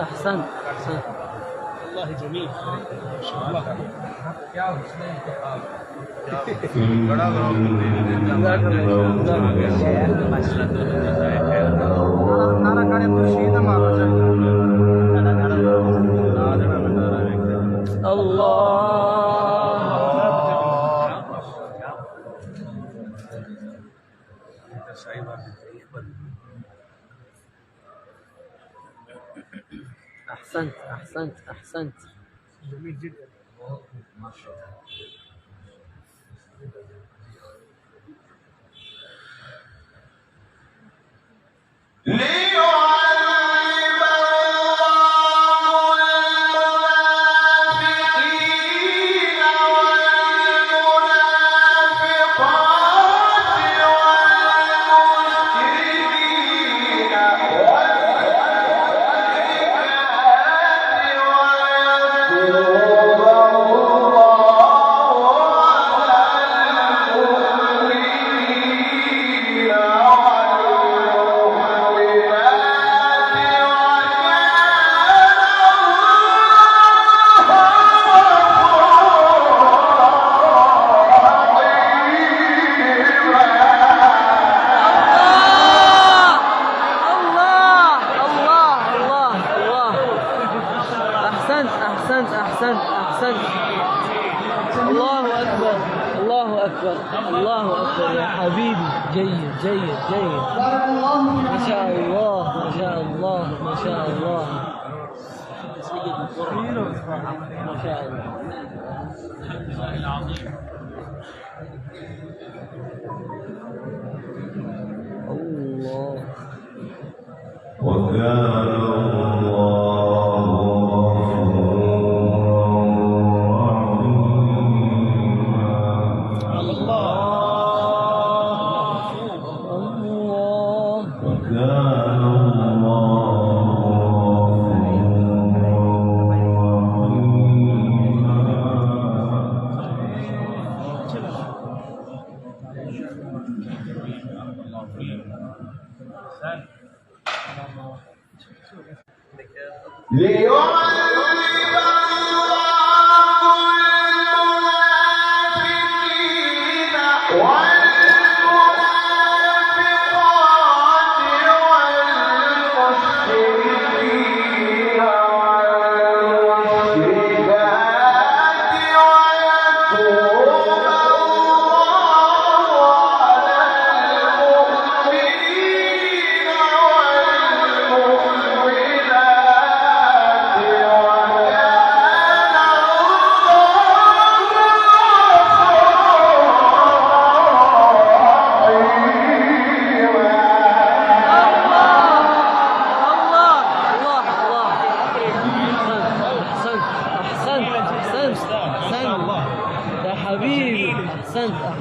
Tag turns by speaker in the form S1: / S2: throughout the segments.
S1: أحسنت
S2: والله جميل ما شاء الله.
S1: أحسنت
S2: جميل جدا
S3: ما شاء الله.
S1: أحسنت. الله أكبر يا حبيبي. جيد. ما شاء الله. ما شاء الله. الله.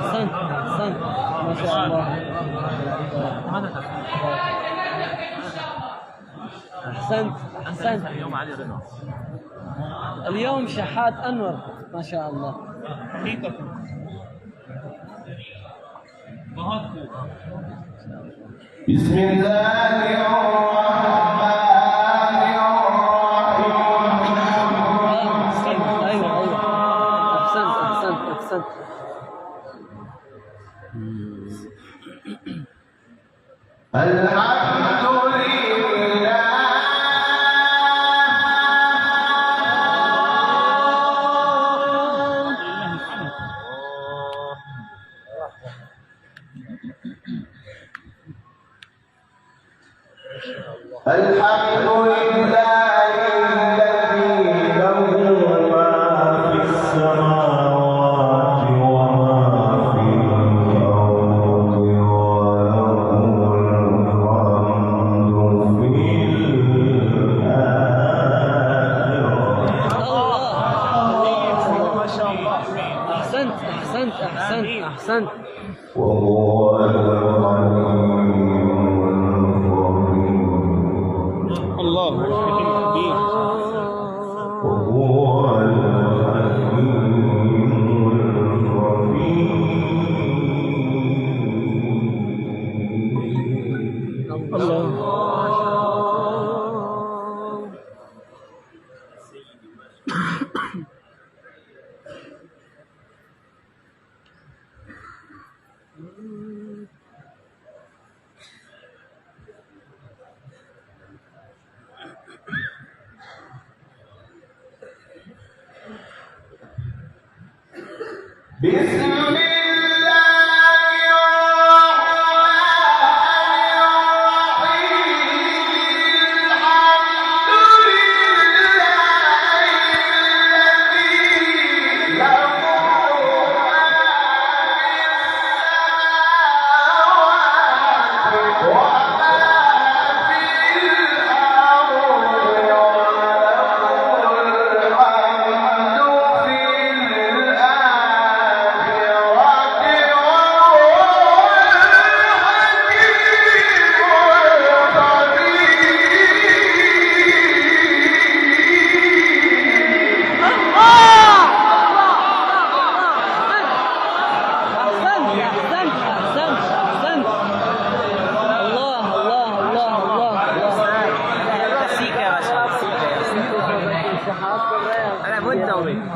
S1: أحسنت ما شاء الله. أحسنت. اليوم شحات أنور ما شاء الله.
S4: بسم الله الرحمن الرحيم.
S1: أيوة أحسنت.
S4: الحمد لله الحمد لله الذي له ما في السماوات وما في الأرض وله الحمد في الآخرة.
S2: ما شاء الله.
S1: أحسنت أحسنت أحسنت أحسنت.
S4: وهو
S2: الله الكبير.
S4: وهو الحكيم الخبير.
S2: الله.
S4: بسم الله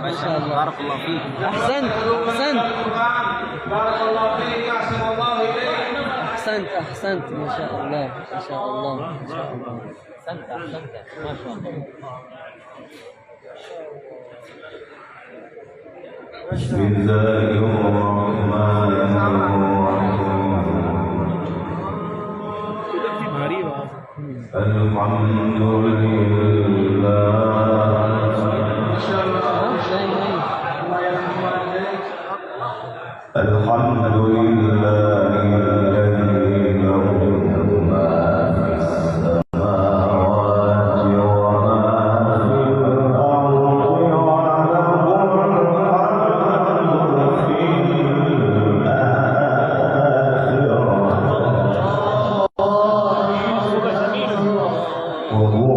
S1: ما شاء الله.
S3: بارك الله فيك.
S1: أحسنت أحسنت
S4: بارك الله فيك. أحسن الله إليك.
S1: أحسنت أحسنت. ما شاء الله ما شاء الله ما شاء الله.
S3: أحسنت أحسنت ما شاء الله.
S4: بسم الله الرحمن الرحيم. الحمد لله. الحمد لله الذي له ما في السماوات وما في الأرض وله الحمد في الآخرة. وهو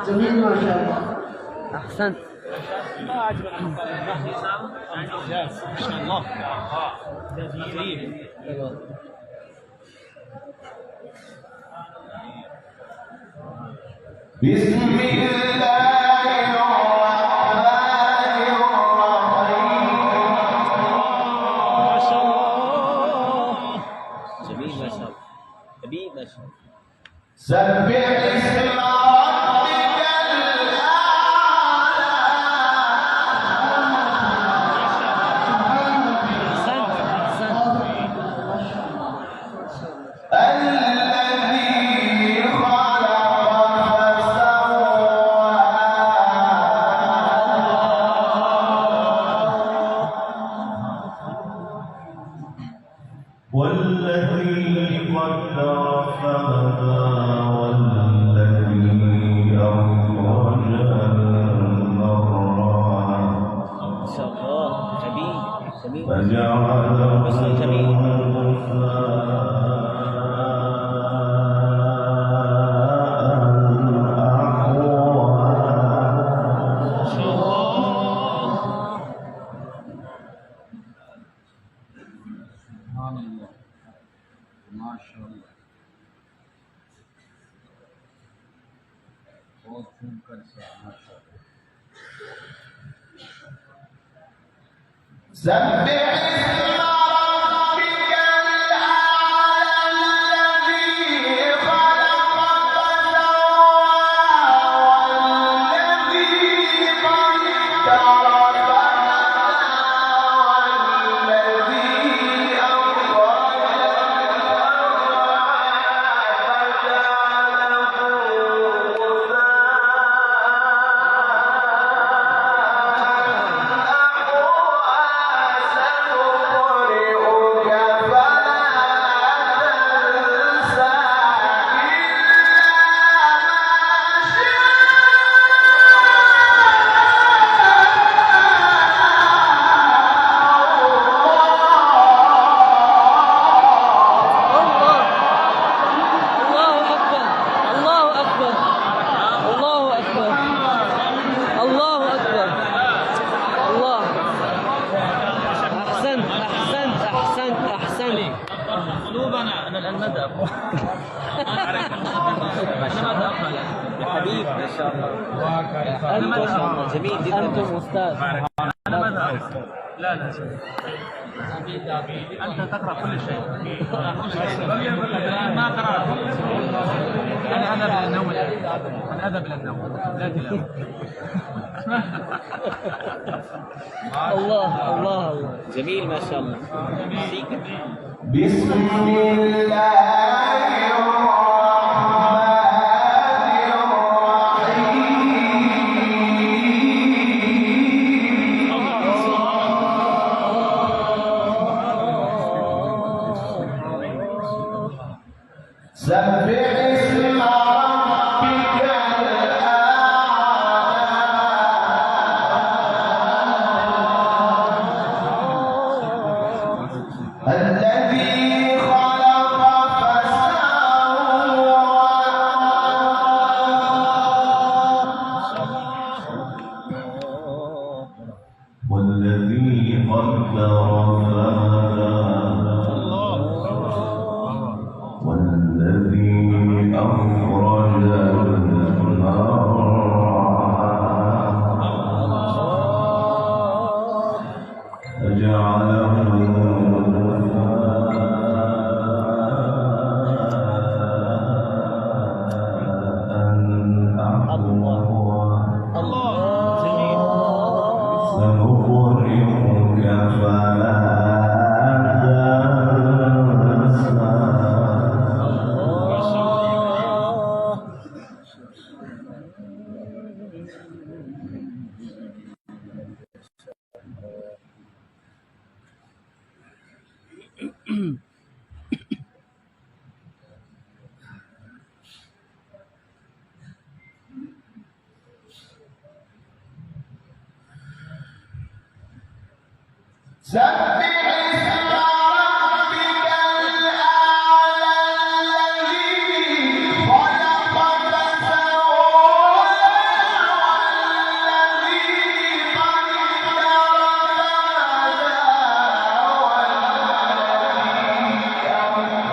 S1: جميل ما شاء الله. أحسنت.
S2: ما عجبك إنجاز ما شاء الله. جميل.
S4: بسم الله الرحمن الرحيم.
S2: ما شاء الله.
S3: جميل ما شاء الله. حبيب ما شاء الله.
S4: سبح اسم ربك الأعلى.
S1: أحسنت أحسنت.
S4: الذي خلق فسوى
S3: حسن جميل. يا حبيب ما شاء الله.
S1: أنتم
S3: ما شاء الله جميل جدا.
S1: أنتم أستاذ.
S2: أنا ماذا أقول؟ لا أنت تقرأ كل شيء. ما قرأت. أنا أذهب إلى النوم الآن. أنا أذهب إلى النوم. لا تلاوة.
S1: الله الله الله.
S3: جميل ما شاء الله.
S4: بسم الله سبح اسم ربك الأعلى الذي خلق فسوى والذي قدر فهدى والذي أخرج المرعى فجعله سنقرئك فلا سبح اسم ربك الأعلى الذي خلق فسوى والذي قدر فهدى والذي أخرج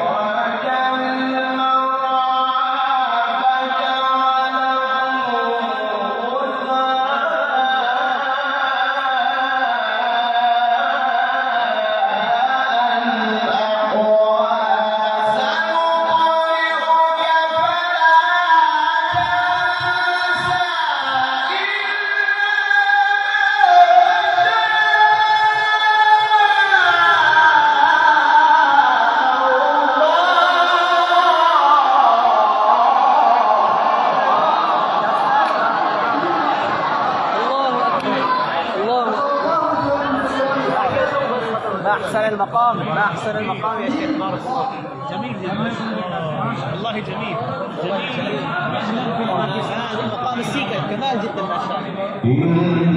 S3: ما أحسن المقام يا شيخ بارك الله فيك.
S2: جميل جميل. والله جميل.
S3: والله جميل. هذا المقام السيكا كمال جدا ما شاء الله.